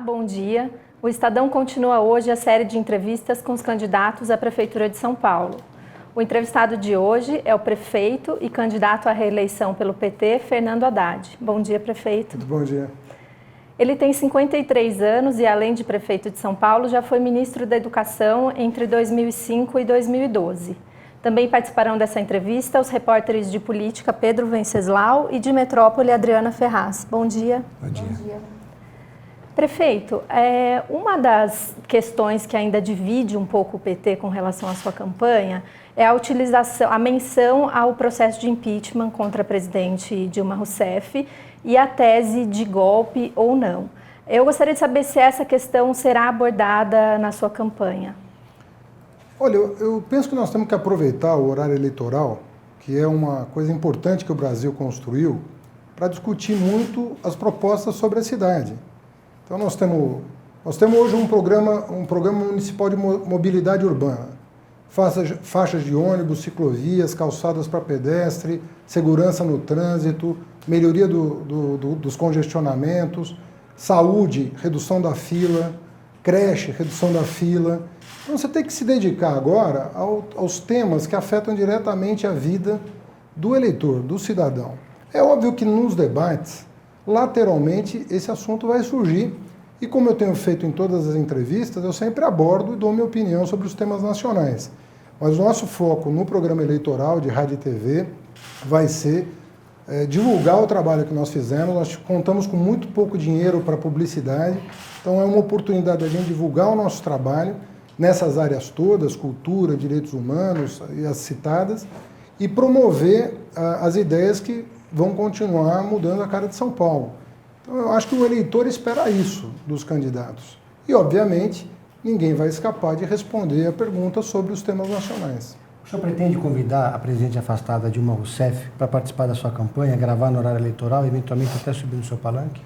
bom dia. O Estadão continua hoje a série de entrevistas com os candidatos à Prefeitura de São Paulo. O entrevistado de hoje é o prefeito e candidato à reeleição pelo PT, Fernando Haddad. Bom dia, prefeito. Muito bom dia. Ele tem 53 anos e, além de prefeito de São Paulo, já foi ministro da Educação entre 2005 e 2012. Também participarão dessa entrevista os repórteres de política Pedro Venceslau e de Metrópole Adriana Ferraz. Bom dia. Bom dia. Bom dia. Prefeito, uma das questões que ainda divide um pouco o PT com relação à sua campanha é a menção ao processo de impeachment contra a presidente Dilma Rousseff e a tese de golpe ou não. Eu gostaria de saber se essa questão será abordada na sua campanha. Olha, eu penso que nós temos que aproveitar o horário eleitoral, que é uma coisa importante que o Brasil construiu, para discutir muito as propostas sobre a cidade. Então nós temos hoje um programa municipal de mobilidade urbana, faixas de ônibus, ciclovias, calçadas para pedestre, segurança no trânsito, melhoria dos congestionamentos, saúde, redução da fila, creche, redução da fila. Então você tem que se dedicar agora aos temas que afetam diretamente a vida do eleitor, do cidadão. É óbvio que nos debates, lateralmente, esse assunto vai surgir e, como eu tenho feito em todas as entrevistas, eu sempre abordo e dou minha opinião sobre os temas nacionais. Mas o nosso foco no programa eleitoral de rádio e TV vai ser divulgar o trabalho que nós fizemos. Nós contamos com muito pouco dinheiro para publicidade, então é uma oportunidade da gente divulgar o nosso trabalho nessas áreas todas, cultura, direitos humanos e as citadas, e promover as ideias que vão continuar mudando a cara de São Paulo. Então eu acho que o eleitor espera isso dos candidatos. E, obviamente, ninguém vai escapar de responder a pergunta sobre os temas nacionais. O senhor pretende convidar a presidente afastada Dilma Rousseff para participar da sua campanha, gravar no horário eleitoral e eventualmente até subir no seu palanque?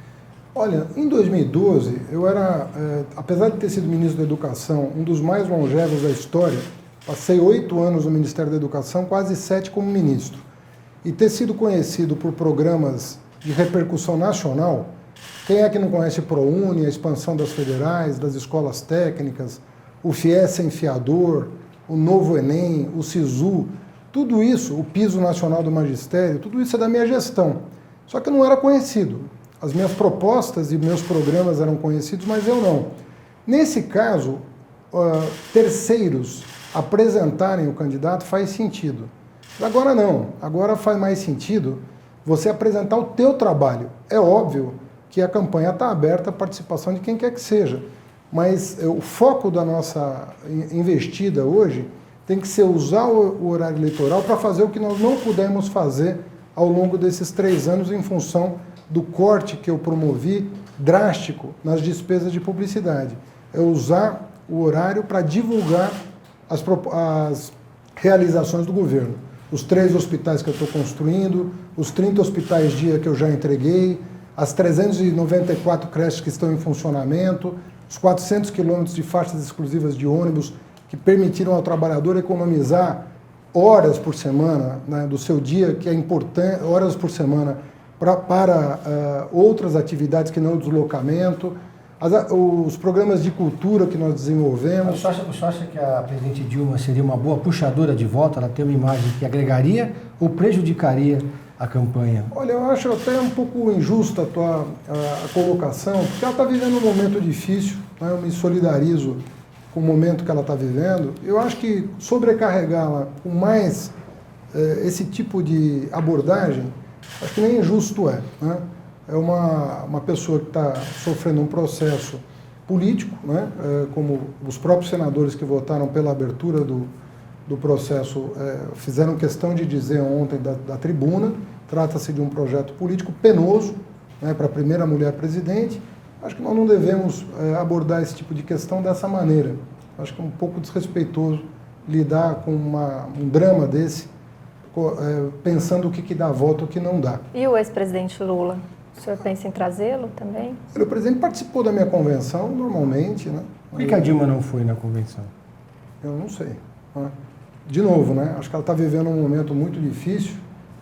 Olha, em 2012, eu era, apesar de ter sido ministro da Educação, um dos mais longevos da história, passei 8 anos no Ministério da Educação, quase 7 como ministro. E ter sido conhecido por programas de repercussão nacional, quem é que não conhece o ProUni, a expansão das federais, das escolas técnicas, o FIES sem fiador, o novo Enem, o SISU, tudo isso, o Piso Nacional do Magistério, tudo isso é da minha gestão. Só que eu não era conhecido. As minhas propostas e meus programas eram conhecidos, mas eu não. Nesse caso, terceiros apresentarem o candidato faz sentido. Agora não, agora faz mais sentido você apresentar o teu trabalho. É óbvio que a campanha está aberta à participação de quem quer que seja, mas o foco da nossa investida hoje tem que ser usar o horário eleitoral para fazer o que nós não pudemos fazer ao longo desses 3 anos em função do corte que eu promovi drástico nas despesas de publicidade. É usar o horário para divulgar as realizações do governo. Os 3 hospitais que eu estou construindo, os 30 hospitais dia que eu já entreguei, as 394 creches que estão em funcionamento, os 400 quilômetros de faixas exclusivas de ônibus que permitiram ao trabalhador economizar horas por semana, né, do seu dia, que é importante, horas por semana, para outras atividades que não o deslocamento, os programas de cultura que nós desenvolvemos. O senhor acha que a presidente Dilma seria uma boa puxadora de voto? Ela tem uma imagem que agregaria ou prejudicaria a campanha? Olha, eu acho até um pouco injusta a colocação, porque ela está vivendo um momento difícil, né? Eu me solidarizo com o momento que ela está vivendo. Eu acho que sobrecarregá-la com mais esse tipo de abordagem, acho que nem injusto né? É uma pessoa que está sofrendo um processo político, né? Como os próprios senadores que votaram pela abertura do processo fizeram questão de dizer ontem da tribuna. Trata-se de um projeto político penoso, né, para a primeira mulher presidente. Acho que nós não devemos abordar esse tipo de questão dessa maneira. Acho que é um pouco desrespeitoso lidar com um drama desse, pensando o que dá voto e o que não dá. E o ex-presidente Lula? O senhor pensa em trazê-lo também? O presidente participou da minha convenção, normalmente, né? Por que a Dilma não foi na convenção? Eu não sei. Né? De novo, né? Acho que ela está vivendo um momento muito difícil.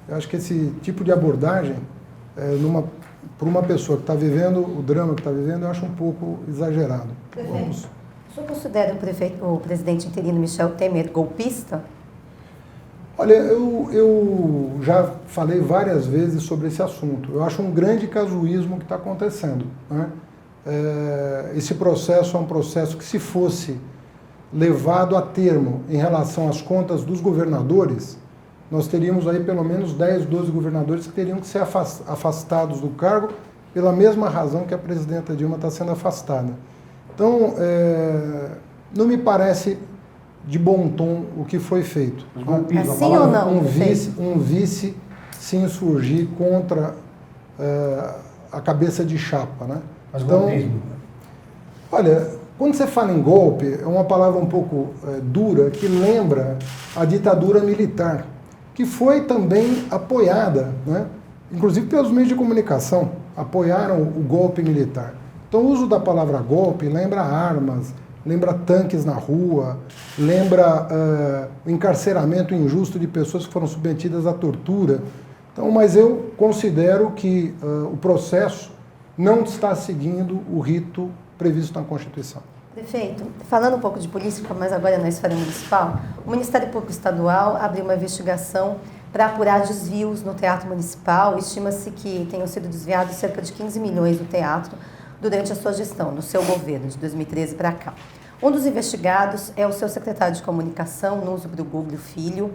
Eu acho que esse tipo de abordagem, numa para uma pessoa que está vivendo o drama que está vivendo, eu acho um pouco exagerado. Vamos. O senhor considera o presidente interino Michel Temer golpista? Olha, eu já falei várias vezes sobre esse assunto. Eu acho um grande casuísmo que está acontecendo, né? Esse processo é um processo que, se fosse levado a termo em relação às contas dos governadores, nós teríamos aí pelo menos 10, 12 governadores que teriam que ser afastados do cargo pela mesma razão que a presidenta Dilma está sendo afastada. Então, não me parece de bom tom o que foi feito. Assim ou não? Um vice se insurgir contra a cabeça de chapa, né? Mas então, golpismo. Olha, quando você fala em golpe, é uma palavra um pouco dura, que lembra a ditadura militar, que foi também apoiada, né? Inclusive pelos meios de comunicação, apoiaram o golpe militar. Então, o uso da palavra golpe lembra armas, lembra tanques na rua, lembra o encarceramento injusto de pessoas que foram submetidas à tortura. Então, mas eu considero que o processo não está seguindo o rito previsto na Constituição. Prefeito, falando um pouco de política, mas agora na esfera municipal, o Ministério Público Estadual abriu uma investigação para apurar desvios no Teatro Municipal. Estima-se que tenham sido desviados cerca de 15 milhões do teatro durante a sua gestão, no seu governo, de 2013 para cá. Um dos investigados é o seu secretário de Comunicação, Núzio Bruguglio Filho.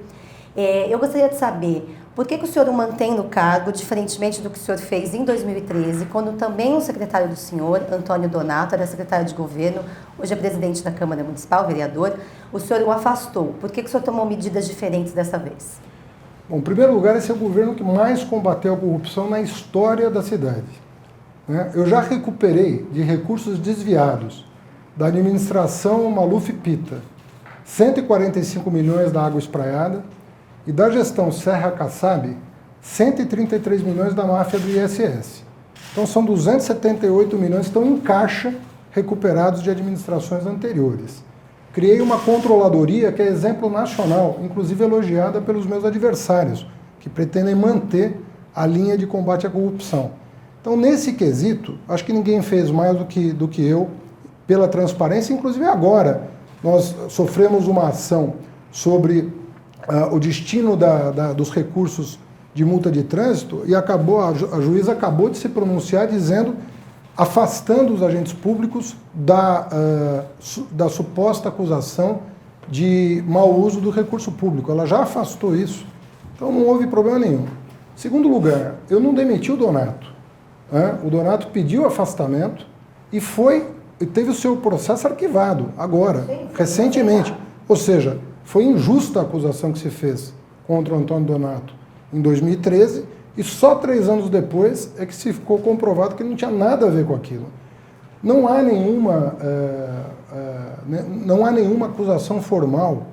Eu gostaria de saber por que o senhor o mantém no cargo, diferentemente do que o senhor fez em 2013, quando também o secretário do senhor, Antônio Donato, era secretário de governo, hoje é presidente da Câmara Municipal, vereador, o senhor o afastou. Por que o senhor tomou medidas diferentes dessa vez? Bom, em primeiro lugar, esse é o governo que mais combateu a corrupção na história da cidade. Eu já recuperei de recursos desviados da administração Maluf Pita 145 milhões da água espraiada e da gestão Serra Kassab 133 milhões da máfia do ISS. Então são 278 milhões que estão em caixa recuperados de administrações anteriores. Criei uma controladoria que é exemplo nacional, inclusive elogiada pelos meus adversários, que pretendem manter a linha de combate à corrupção. Então, nesse quesito, acho que ninguém fez mais do que eu pela transparência. Inclusive agora, nós sofremos uma ação sobre o destino dos recursos de multa de trânsito e a juíza acabou de se pronunciar dizendo, afastando os agentes públicos da suposta acusação de mau uso do recurso público. Ela já afastou isso, então não houve problema nenhum. Segundo lugar, eu não demiti o Donato. O Donato pediu afastamento e teve o seu processo arquivado agora, recentemente. Ou seja, foi injusta a acusação que se fez contra o Antônio Donato em 2013 e só 3 anos depois é que se ficou comprovado que não tinha nada a ver com aquilo. Não há nenhuma acusação formal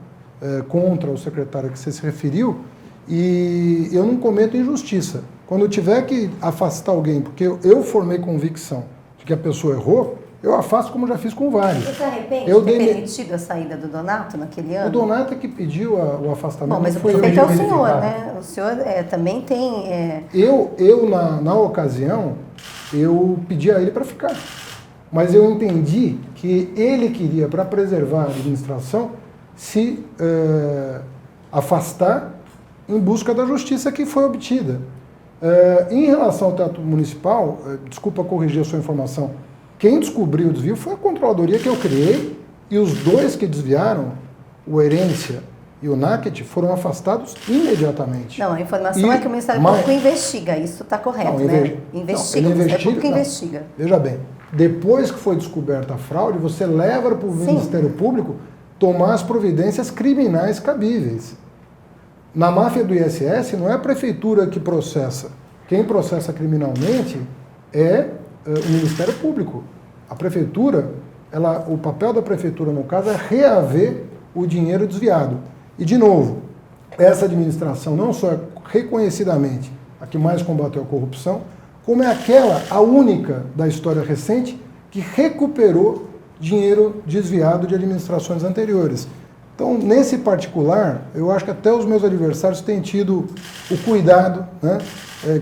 contra o secretário que você se referiu e eu não cometo injustiça. Quando eu tiver que afastar alguém, porque eu formei convicção de que a pessoa errou, eu afasto como já fiz com vários. Você se arrepende de ter permitido a saída do Donato naquele ano? O Donato é que pediu o afastamento. Bom, mas o prefeito é o senhor, né? O senhor também tem... Na ocasião, eu pedi a ele para ficar. Mas eu entendi que ele queria, para preservar a administração, se afastar em busca da justiça que foi obtida. Em relação ao Teatro Municipal, desculpa corrigir a sua informação, quem descobriu o desvio foi a controladoria que eu criei e os 2 que desviaram, o Herência e o Nacket, foram afastados imediatamente. Não, a informação é que o Ministério Público investiga, isso está correto, né? Investiga, o Ministério Público investiga. Veja bem, depois que foi descoberta a fraude, você leva para o Ministério Público tomar as providências criminais cabíveis. Na máfia do ISS, não é a prefeitura que processa. Quem processa criminalmente é o Ministério Público. A prefeitura, o papel da prefeitura, no caso, é reaver o dinheiro desviado. E, de novo, essa administração não só é reconhecidamente a que mais combateu a corrupção, como é a única da história recente que recuperou dinheiro desviado de administrações anteriores. Então, nesse particular, eu acho que até os meus adversários têm tido o cuidado, né,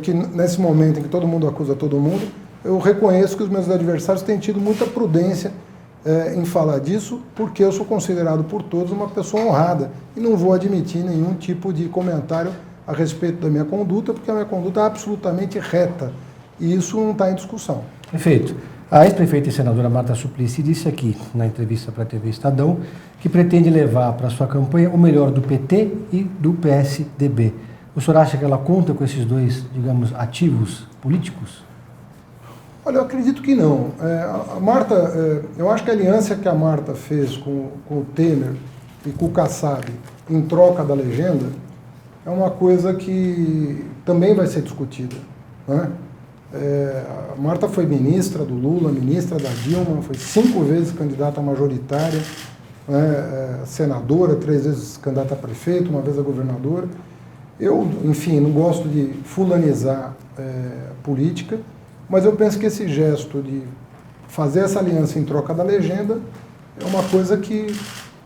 que nesse momento em que todo mundo acusa todo mundo, eu reconheço que os meus adversários têm tido muita prudência em falar disso, porque eu sou considerado por todos uma pessoa honrada e não vou admitir nenhum tipo de comentário a respeito da minha conduta, porque a minha conduta é absolutamente reta e isso não está em discussão. Perfeito. A ex-prefeita e senadora Marta Suplicy disse aqui, na entrevista para a TV Estadão, que pretende levar para a sua campanha o melhor do PT e do PSDB. O senhor acha que ela conta com esses dois, digamos, ativos políticos? Olha, eu acredito que não. A Marta, eu acho que a aliança que a Marta fez com o Temer e com o Kassab em troca da legenda é uma coisa que também vai ser discutida, né? A Marta foi ministra do Lula, ministra da Dilma, foi 5 vezes candidata majoritária, né, senadora, 3 vezes candidata a prefeito, 1 vez a governadora. Eu, enfim, não gosto de fulanizar política, mas eu penso que esse gesto de fazer essa aliança em troca da legenda é uma coisa que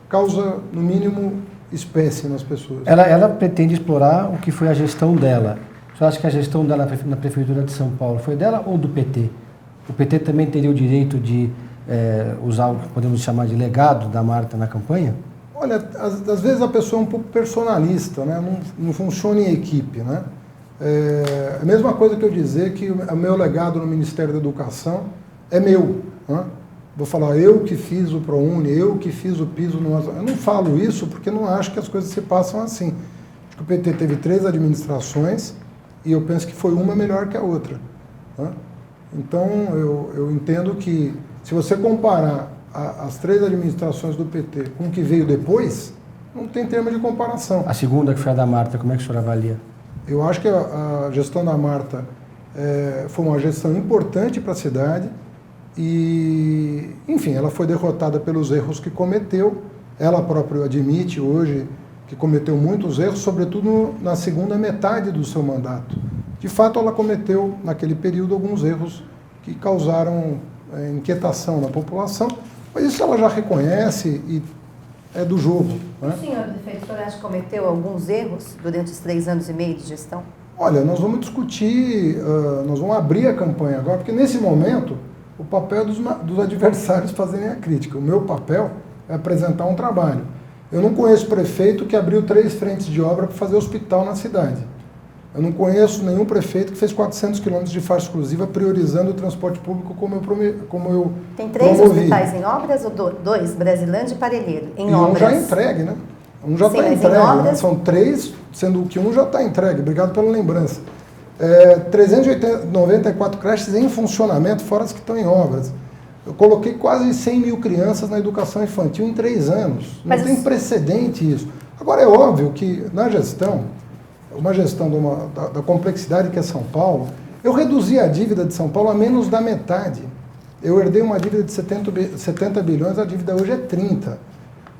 causa, no mínimo, espécie nas pessoas. Ela pretende explorar o que foi a gestão dela. Você acha que a gestão dela na Prefeitura de São Paulo foi dela ou do PT? O PT também teria o direito de usar o que podemos chamar de legado da Marta na campanha? Olha, às vezes a pessoa é um pouco personalista, né? Não funciona em equipe, né? É a mesma coisa que eu dizer que o meu legado no Ministério da Educação é meu, né? Vou falar, eu que fiz o ProUni, eu que fiz o piso no... Eu não falo isso porque não acho que as coisas se passam assim. Acho que o PT teve 3 administrações e eu penso que foi uma melhor que a outra, né? Então, eu entendo que se você comparar as 3 administrações do PT com o que veio depois, não tem termo de comparação. A segunda, que foi a da Marta, como é que o senhor avalia? Eu acho que a gestão da Marta foi uma gestão importante para a cidade e, enfim, ela foi derrotada pelos erros que cometeu. Ela própria admite hoje que cometeu muitos erros, sobretudo na segunda metade do seu mandato. De fato, ela cometeu, naquele período, alguns erros que causaram inquietação na população, mas isso ela já reconhece e é do jogo, né? O senhor prefeito, o senhor acha que cometeu alguns erros durante os 3 anos e meio de gestão? Olha, nós vamos discutir, nós vamos abrir a campanha agora, porque nesse momento o papel é dos adversários fazerem a crítica. O meu papel é apresentar um trabalho. Eu não conheço prefeito que abriu 3 frentes de obra para fazer hospital na cidade. Eu não conheço nenhum prefeito que fez 400 quilômetros de faixa exclusiva priorizando o transporte público como eu Tem 3 promovi. hospitais em obras ou 2? Brasilândia e Parelheiro, em e obras? Um já entregue, né? Um já está entregue. Né? São 3, sendo que um já está entregue. Obrigado pela lembrança. 394 creches em funcionamento, fora as que estão em obras. Eu coloquei quase 100 mil crianças na educação infantil em 3 anos. Não tem precedente isso. Agora, é óbvio que na gestão, uma gestão da complexidade que é São Paulo, eu reduzi a dívida de São Paulo a menos da metade. Eu herdei uma dívida de 70 bilhões, a dívida hoje é 30.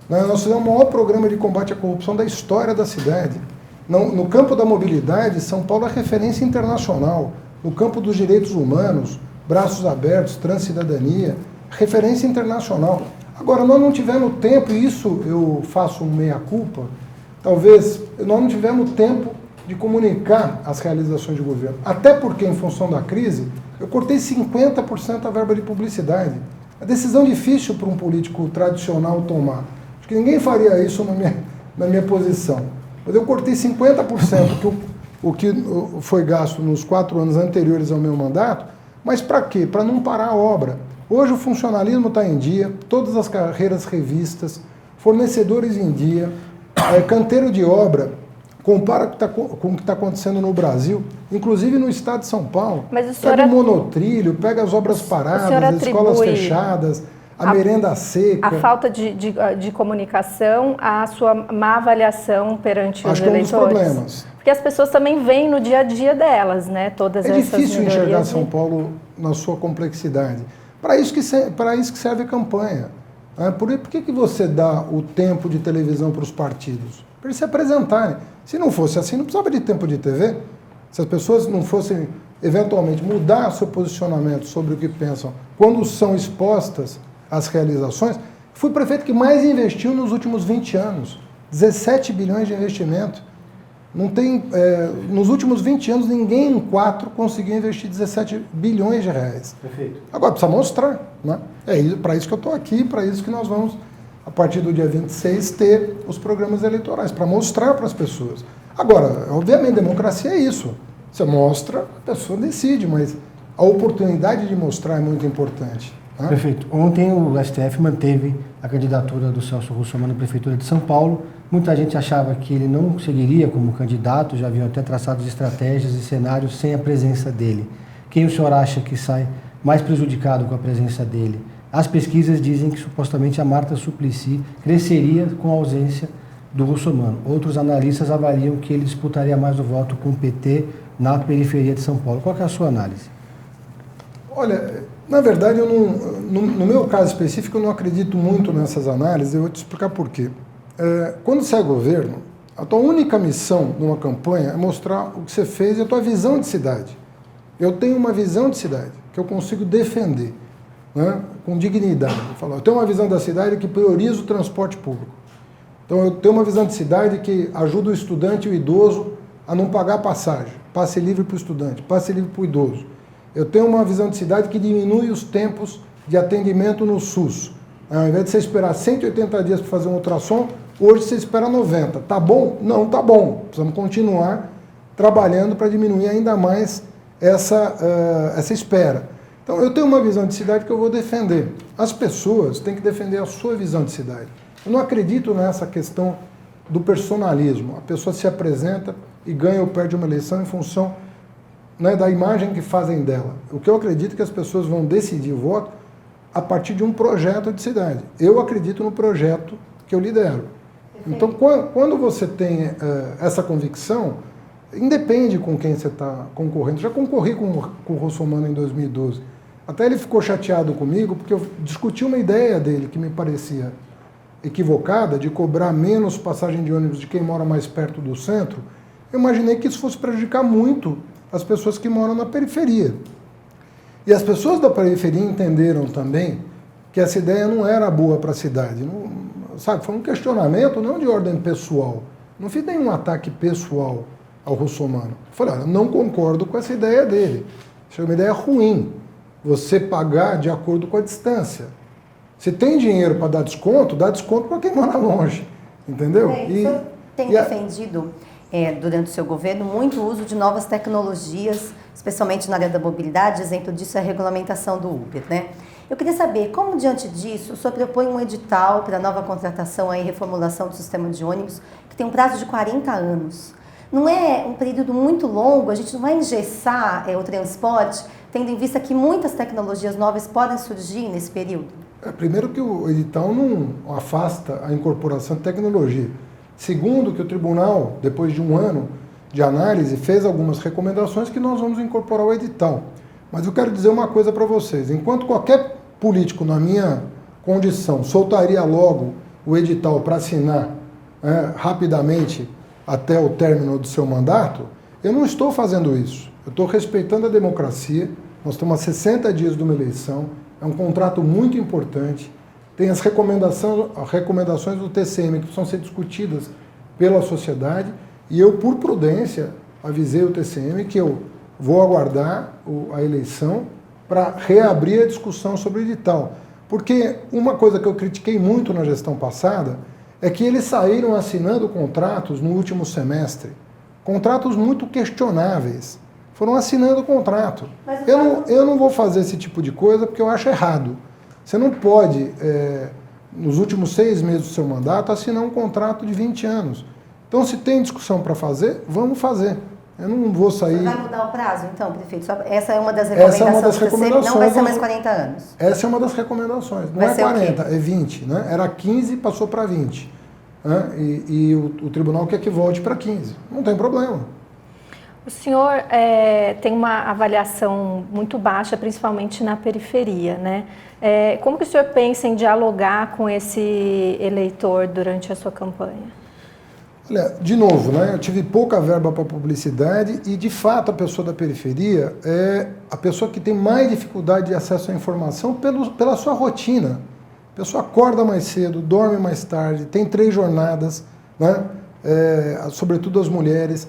Nós fizemos o maior programa de combate à corrupção da história da cidade. No campo da mobilidade, São Paulo é referência internacional. No campo dos direitos humanos, braços abertos, transcidadania, referência internacional. Agora, nós não tivemos tempo, e isso eu faço um meia-culpa, talvez nós não tivemos tempo de comunicar as realizações de governo. Até porque, em função da crise, eu cortei 50% da verba de publicidade. É decisão difícil para um político tradicional tomar. Acho que ninguém faria isso na minha posição. Mas eu cortei 50% o que foi gasto nos 4 anos anteriores ao meu mandato. Mas para quê? Para não parar a obra. Hoje o funcionalismo está em dia, todas as carreiras revistas, fornecedores em dia, canteiro de obra. Compara com o que está acontecendo no Brasil, inclusive no estado de São Paulo. Mas o senhor pega o monotrilho, pega as obras paradas, as escolas fechadas, a merenda seca. A falta de comunicação, a sua má avaliação perante os eleitores? Acho que é um dos problemas. Porque as pessoas também veem no dia a dia delas, né? Todas essas melhorias. É difícil enxergar São Paulo na sua complexidade. Para isso que serve a campanha. Por que você dá o tempo de televisão para os partidos? Para eles se apresentarem. Se não fosse assim, não precisava de tempo de TV. Se as pessoas não fossem, eventualmente, mudar seu posicionamento sobre o que pensam quando são expostas às realizações, Fui o prefeito que mais investiu nos últimos 20 anos. 17 bilhões de investimento. Não tem, nos últimos 20 anos, ninguém em 4 conseguiu investir 17 bilhões de reais. Perfeito. Agora, precisa mostrar, né? É para isso que eu estou aqui, para isso que nós vamos, a partir do dia 26, ter os programas eleitorais, para mostrar para as pessoas. Agora, obviamente, democracia é isso. Você mostra, a pessoa decide, mas a oportunidade de mostrar é muito importante. Né? Perfeito. Ontem o STF manteve a candidatura do Celso Russomano à Prefeitura de São Paulo. Muita gente achava que ele não seguiria como candidato, já haviam até traçado estratégias e cenários sem a presença dele. Quem o senhor acha que sai mais prejudicado com a presença dele? As pesquisas dizem que supostamente a Marta Suplicy cresceria com a ausência do Russomano. Outros analistas avaliam que ele disputaria mais o voto com o PT na periferia de São Paulo. Qual que é a sua análise? Olha, na verdade, no meu caso específico, eu não acredito muito nessas análises. Eu vou te explicar por quê. Quando você é governo, a tua única missão numa campanha é mostrar o que você fez e a tua visão de cidade. Eu tenho uma visão de cidade que eu consigo defender, né, com dignidade. Eu tenho uma visão da cidade que prioriza o transporte público. Então, eu tenho uma visão de cidade que ajuda o estudante e o idoso a não pagar passagem. Passe livre para o estudante, passe livre para o idoso. Eu tenho uma visão de cidade que diminui os tempos de atendimento no SUS. Ao invés de você esperar 180 dias para fazer um ultrassom, hoje você espera 90. Tá bom? Não tá bom. Precisamos continuar trabalhando para diminuir ainda mais essa espera. Então, eu tenho uma visão de cidade que eu vou defender. As pessoas têm que defender a sua visão de cidade. Eu não acredito nessa questão do personalismo. A pessoa se apresenta e ganha ou perde uma eleição em função, né, da imagem que fazem dela. O que eu acredito é que as pessoas vão decidir o voto a partir de um projeto de cidade. Eu acredito no projeto que eu lidero. Então, quando você tem essa convicção, independe com quem você está concorrendo. Já concorri com o Russomano em 2012. Até ele ficou chateado comigo, porque eu discuti uma ideia dele que me parecia equivocada, de cobrar menos passagem de ônibus de quem mora mais perto do centro. Eu imaginei que isso fosse prejudicar muito as pessoas que moram na periferia. E as pessoas da periferia entenderam também que essa ideia não era boa para a cidade. Não, sabe, foi um questionamento não de ordem pessoal. Não fiz nenhum ataque pessoal ao Russomano. Falei, olha, eu não concordo com essa ideia dele. Isso é uma ideia ruim. Você pagar de acordo com a distância. Se tem dinheiro para dar desconto, dá desconto para quem mora longe. Entendeu? Você tem defendido, durante o seu governo, muito uso de novas tecnologias, especialmente na área da mobilidade. Exemplo disso é a regulamentação do Uber, né? Eu queria saber, como diante disso, o senhor propõe um edital para nova contratação e reformulação do sistema de ônibus, que tem um prazo de 40 anos. Não é um período muito longo, a gente não vai engessar o transporte, tendo em vista que muitas tecnologias novas podem surgir nesse período? Primeiro que o edital não afasta a incorporação de tecnologia. Segundo que o tribunal, depois de um ano de análise, fez algumas recomendações que nós vamos incorporar ao edital. Mas eu quero dizer uma coisa para vocês. Enquanto qualquer político, na minha condição, soltaria logo o edital para assinar rapidamente até o término do seu mandato, eu não estou fazendo isso. Eu estou respeitando a democracia. Nós estamos a 60 dias de uma eleição. É um contrato muito importante. Tem as recomendações do TCM que precisam ser discutidas pela sociedade. E eu, por prudência, avisei o TCM que eu vou aguardar a eleição para reabrir a discussão sobre o edital. Porque uma coisa que eu critiquei muito na gestão passada é que eles saíram assinando contratos no último semestre. Contratos muito questionáveis. Foram assinando o contrato. Eu não vou fazer esse tipo de coisa porque eu acho errado. Você não pode, nos últimos 6 meses do seu mandato, assinar um contrato de 20 anos. Então, se tem discussão para fazer, vamos fazer. Eu não vou sair... Vai mudar o prazo, então, prefeito? Essa é uma das recomendações do TCM, não vai ser mais 40 anos. Essa é uma das recomendações. Não é 40, é 20. Né? Era 15 e passou para 20. Né? E o tribunal quer que volte para 15. Não tem problema. O senhor tem uma avaliação muito baixa, principalmente na periferia, né? Como que o senhor pensa em dialogar com esse eleitor durante a sua campanha? Olha, de novo, né? Eu tive pouca verba para publicidade e, de fato, a pessoa da periferia é a pessoa que tem mais dificuldade de acesso à informação pela sua rotina. A pessoa acorda mais cedo, dorme mais tarde, tem 3 jornadas, né? Sobretudo as mulheres.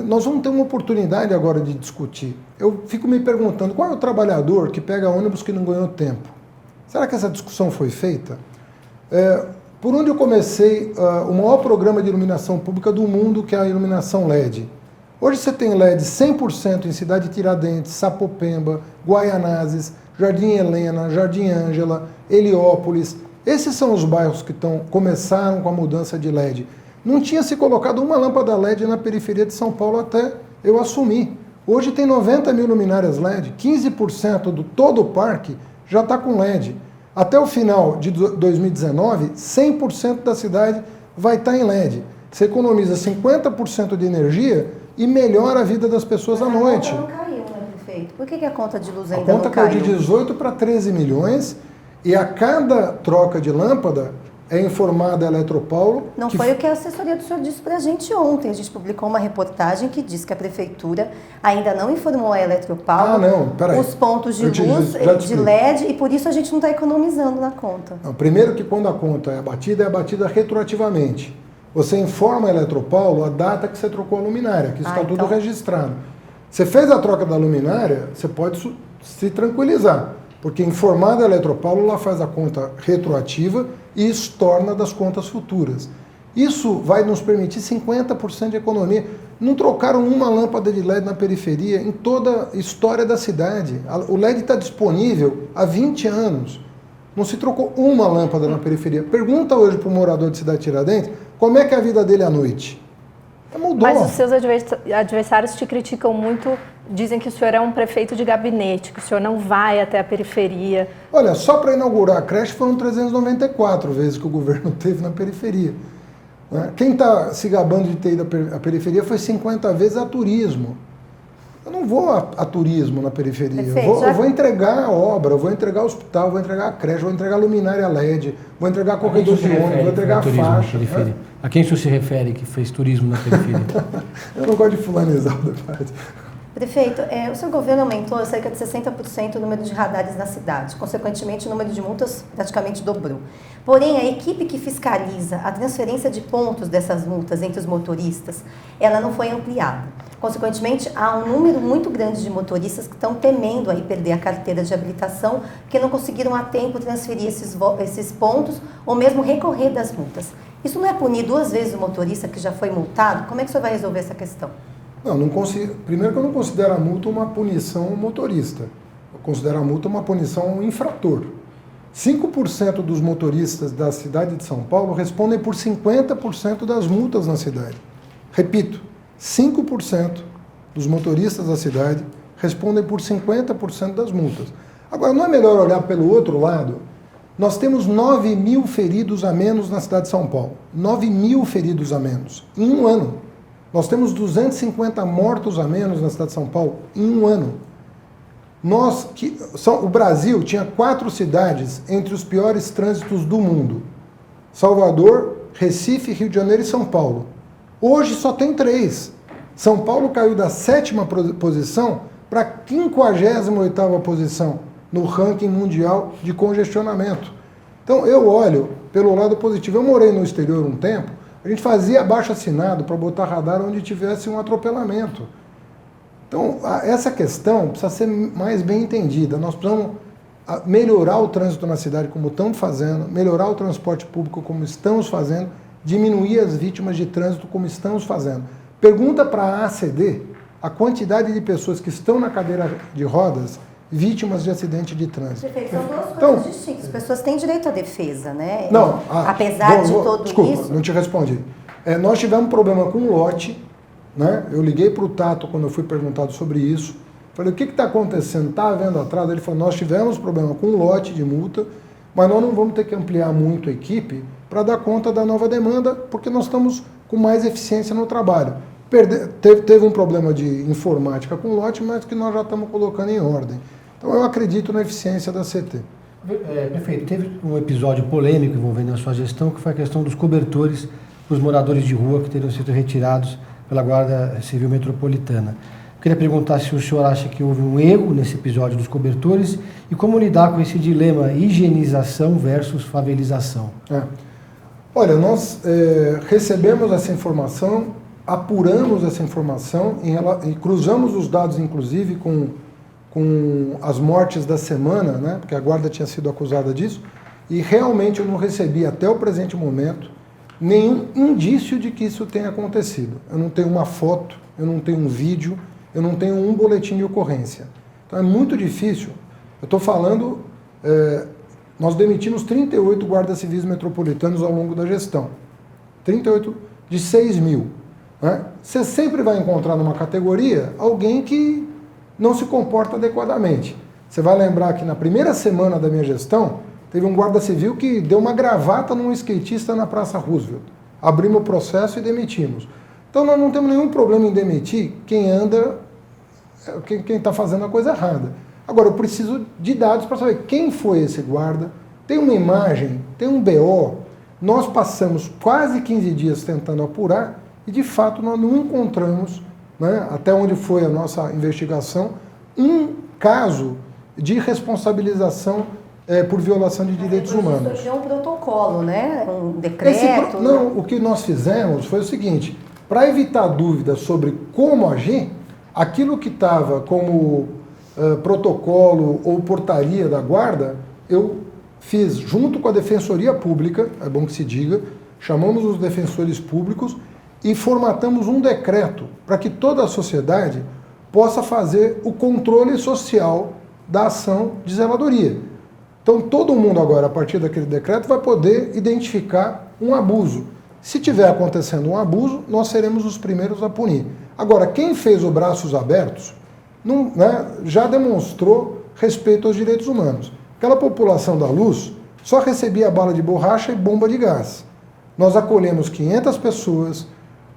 Nós vamos ter uma oportunidade agora de discutir. Eu fico me perguntando, qual é o trabalhador que pega ônibus que não ganhou tempo? Será que essa discussão foi feita? Por onde eu comecei, o maior programa de iluminação pública do mundo, que é a iluminação LED. Hoje você tem LED 100% em Cidade Tiradentes, Sapopemba, Guaianazes, Jardim Helena, Jardim Ângela, Heliópolis. Esses são os bairros que começaram com a mudança de LED. Não tinha se colocado uma lâmpada LED na periferia de São Paulo até eu assumir. Hoje tem 90 mil luminárias LED, 15% do todo o parque já está com LED. Até o final de 2019, 100% da cidade vai estar em LED. Você economiza 50% de energia e melhora a vida das pessoas à noite. A conta não caiu, né, prefeito? Por que a conta de luz A ainda não conta caiu? caiu de 18 para 13 milhões e a cada troca de lâmpada é informada a Eletropaulo. Não foi o que a assessoria do senhor disse para a gente ontem. A gente publicou uma reportagem que diz que a prefeitura ainda não informou a Eletropaulo os pontos de luz de LED e por isso a gente não está economizando na conta. Não, primeiro que quando a conta é abatida retroativamente. Você informa a Eletropaulo a data que você trocou a luminária, que isso está tudo registrado. Você fez a troca da luminária, você pode se tranquilizar, porque informada a Eletropaulo, ela faz a conta retroativa e estorna das contas futuras. Isso vai nos permitir 50% de economia. Não trocaram uma lâmpada de LED na periferia em toda a história da cidade. O LED está disponível há 20 anos. Não se trocou uma lâmpada na periferia. Pergunta hoje para o morador de Cidade Tiradentes como é que é a vida dele à noite. Mudou. Mas os seus adversários te criticam muito, dizem que o senhor é um prefeito de gabinete, que o senhor não vai até a periferia. Olha, só para inaugurar a creche foram 394 vezes que o governo teve na periferia. Quem está se gabando de ter ido à periferia foi 50 vezes a turismo. Eu não vou a turismo na periferia. Eu vou entregar a obra, eu vou entregar o hospital, vou entregar a creche, vou entregar a luminária LED, vou entregar corredor de ônibus, vou entregar a faixa. A quem isso se refere que fez turismo na periferia? Eu não gosto de fulanizar o debate. Prefeito, o seu governo aumentou cerca de 60% o número de radares na cidade. Consequentemente, o número de multas praticamente dobrou. Porém, a equipe que fiscaliza a transferência de pontos dessas multas entre os motoristas, ela não foi ampliada. Consequentemente, há um número muito grande de motoristas que estão temendo aí perder a carteira de habilitação, porque não conseguiram a tempo transferir esses pontos ou mesmo recorrer das multas. Isso não é punir 2 vezes o motorista que já foi multado? Como é que o senhor vai resolver essa questão? Não consigo. Primeiro que eu não considero a multa uma punição ao motorista. Eu considero a multa uma punição ao infrator. 5% dos motoristas da cidade de São Paulo respondem por 50% das multas na cidade. Repito, 5% dos motoristas da cidade respondem por 50% das multas. Agora, não é melhor olhar pelo outro lado? Nós temos 9 mil feridos a menos na cidade de São Paulo. 9 mil feridos a menos em um ano. Nós temos 250 mortos a menos na cidade de São Paulo em um ano. O Brasil tinha 4 cidades entre os piores trânsitos do mundo. Salvador, Recife, Rio de Janeiro e São Paulo. Hoje só tem 3. São Paulo caiu da 7ª posição para a 58ª posição no ranking mundial de congestionamento. Então eu olho pelo lado positivo. Eu morei no exterior um tempo, a gente fazia abaixo-assinado para botar radar onde tivesse um atropelamento. Então essa questão precisa ser mais bem entendida. Nós precisamos melhorar o trânsito na cidade como estamos fazendo, melhorar o transporte público como estamos fazendo, diminuir as vítimas de trânsito como estamos fazendo. Pergunta para a ACD a quantidade de pessoas que estão na cadeira de rodas vítimas de acidente de trânsito. Perfeito, são 2 coisas distintas. As pessoas têm direito à defesa, né? Não, apesar de tudo desculpa, isso... não te respondi. Nós tivemos um problema com um lote, né? Eu liguei para o Tato quando eu fui perguntado sobre isso. Falei, o que está acontecendo? Está havendo atraso? Ele falou, nós tivemos problema com um lote de multa, mas nós não vamos ter que ampliar muito a equipe para dar conta da nova demanda, porque nós estamos com mais eficiência no trabalho. Teve um problema de informática com o lote, mas que nós já estamos colocando em ordem. Então eu acredito na eficiência da CT. Prefeito, teve um episódio polêmico envolvendo a sua gestão, que foi a questão dos cobertores para os moradores de rua que teriam sido retirados pela Guarda Civil Metropolitana. queria perguntar se o senhor acha que houve um erro nesse episódio dos cobertores e como lidar com esse dilema higienização versus favelização. Olha, nós recebemos essa informação, apuramos essa informação e cruzamos os dados, inclusive, com as mortes da semana, né, porque a guarda tinha sido acusada disso, e realmente eu não recebi, até o presente momento, nenhum indício de que isso tenha acontecido. Eu não tenho uma foto, eu não tenho um vídeo, eu não tenho um boletim de ocorrência. Então é muito difícil. Eu estou falando, nós demitimos 38 guardas civis metropolitanos ao longo da gestão. 38 de 6 mil. Né? Você sempre vai encontrar numa categoria alguém que não se comporta adequadamente. Você vai lembrar que na primeira semana da minha gestão, teve um guarda civil que deu uma gravata num skatista na Praça Roosevelt. Abrimos o processo e demitimos. Então nós não temos nenhum problema em demitir quem anda, quem está fazendo a coisa errada. Agora eu preciso de dados para saber quem foi esse guarda, tem uma imagem, tem um BO. Nós passamos quase 15 dias tentando apurar e de fato nós não encontramos, né, até onde foi a nossa investigação, um caso de responsabilização por violação de direitos humanos. Isso é um protocolo, né? Um decreto? Não, o que nós fizemos foi o seguinte, para evitar dúvidas sobre como agir, aquilo que estava como protocolo ou portaria da guarda, eu fiz junto com a Defensoria Pública, é bom que se diga, chamamos os defensores públicos e formatamos um decreto para que toda a sociedade possa fazer o controle social da ação de zeladoria. Então todo mundo agora, a partir daquele decreto, vai poder identificar um abuso. Se tiver acontecendo um abuso, nós seremos os primeiros a punir. Agora, quem fez os braços abertos não, né, já demonstrou respeito aos direitos humanos. Aquela população da Luz só recebia bala de borracha e bomba de gás. Nós acolhemos 500 pessoas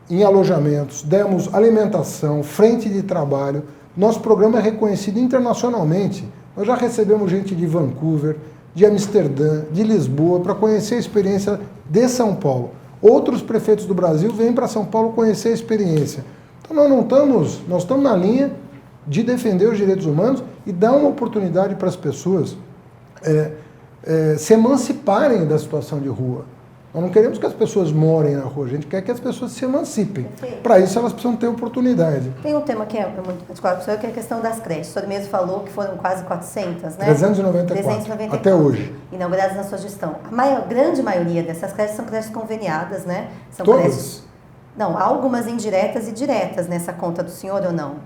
em alojamentos, demos alimentação, frente de trabalho. Nosso programa é reconhecido internacionalmente. Nós já recebemos gente de Vancouver, de Amsterdã, de Lisboa, para conhecer a experiência de São Paulo. Outros prefeitos do Brasil vêm para São Paulo conhecer a experiência. Então nós estamos na linha de defender os direitos humanos e dar uma oportunidade para as pessoas se emanciparem da situação de rua. Nós não queremos que as pessoas morem na rua, a gente quer que as pessoas se emancipem. Para isso elas precisam ter oportunidade. Tem um tema que é muito particular para o senhor, que é a questão das creches. O senhor mesmo falou que foram quase 400, né? 394, até hoje. Inauguradas na sua gestão. A grande maioria dessas creches são creches conveniadas, né? São todas? Creches... Não, há algumas indiretas e diretas nessa conta do senhor ou não?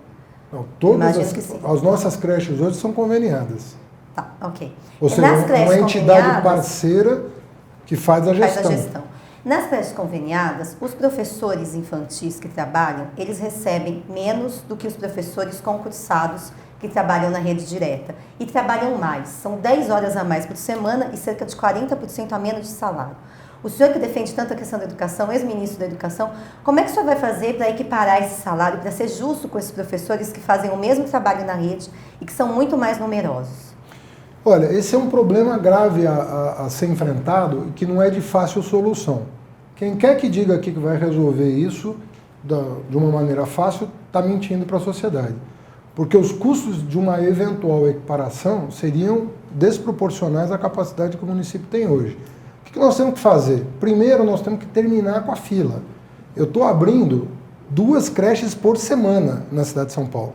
Não, todas as nossas creches hoje são conveniadas. Tá, ok. Ou seja, uma entidade parceira que faz a gestão. Nas creches conveniadas, os professores infantis que trabalham, eles recebem menos do que os professores concursados que trabalham na rede direta. E trabalham mais. São 10 horas a mais por semana e cerca de 40% a menos de salário. O senhor que defende tanto a questão da educação, ex-ministro da educação, como é que o senhor vai fazer para equiparar esse salário, para ser justo com esses professores que fazem o mesmo trabalho na rede e que são muito mais numerosos? Olha, esse é um problema grave a ser enfrentado e que não é de fácil solução. Quem quer que diga aqui que vai resolver isso de uma maneira fácil, está mentindo para a sociedade. Porque os custos de uma eventual equiparação seriam desproporcionais à capacidade que o município tem hoje. O que nós temos que fazer? Primeiro, nós temos que terminar com a fila. Eu estou abrindo 2 creches por semana na cidade de São Paulo.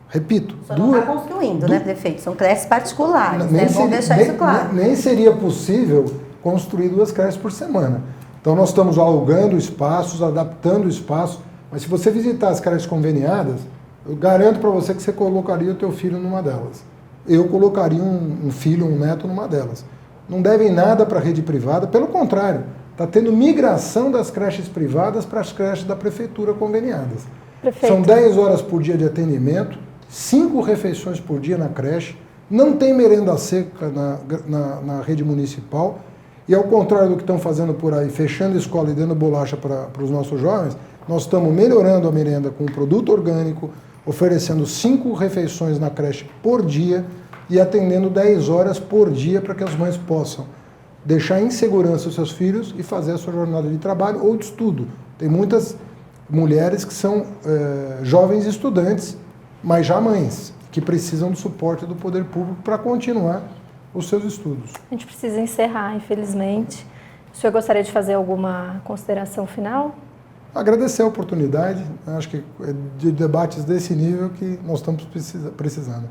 Repito. Só não está construindo, né, prefeito? São creches particulares, né? Vamos deixar isso claro. Nem seria possível construir 2 creches por semana. Então nós estamos alugando espaços, adaptando o espaço, mas se você visitar as creches conveniadas, eu garanto para você que você colocaria o teu filho numa delas. Eu colocaria um filho, um neto numa delas. Não devem nada para a rede privada, pelo contrário, está tendo migração das creches privadas para as creches da prefeitura conveniadas. Prefeito. São 10 horas por dia de atendimento, 5 refeições por dia na creche, não tem merenda seca na rede municipal, e ao contrário do que estão fazendo por aí, fechando a escola e dando bolacha para os nossos jovens, nós estamos melhorando a merenda com produto orgânico, oferecendo 5 refeições na creche por dia e atendendo 10 horas por dia para que as mães possam deixar em segurança os seus filhos e fazer a sua jornada de trabalho ou de estudo. Tem muitas mulheres que são jovens estudantes, mas já mães, que precisam do suporte do poder público para continuar os seus estudos. A gente precisa encerrar, infelizmente. O senhor gostaria de fazer alguma consideração final? Agradecer a oportunidade, acho que é de debates desse nível que nós estamos precisando.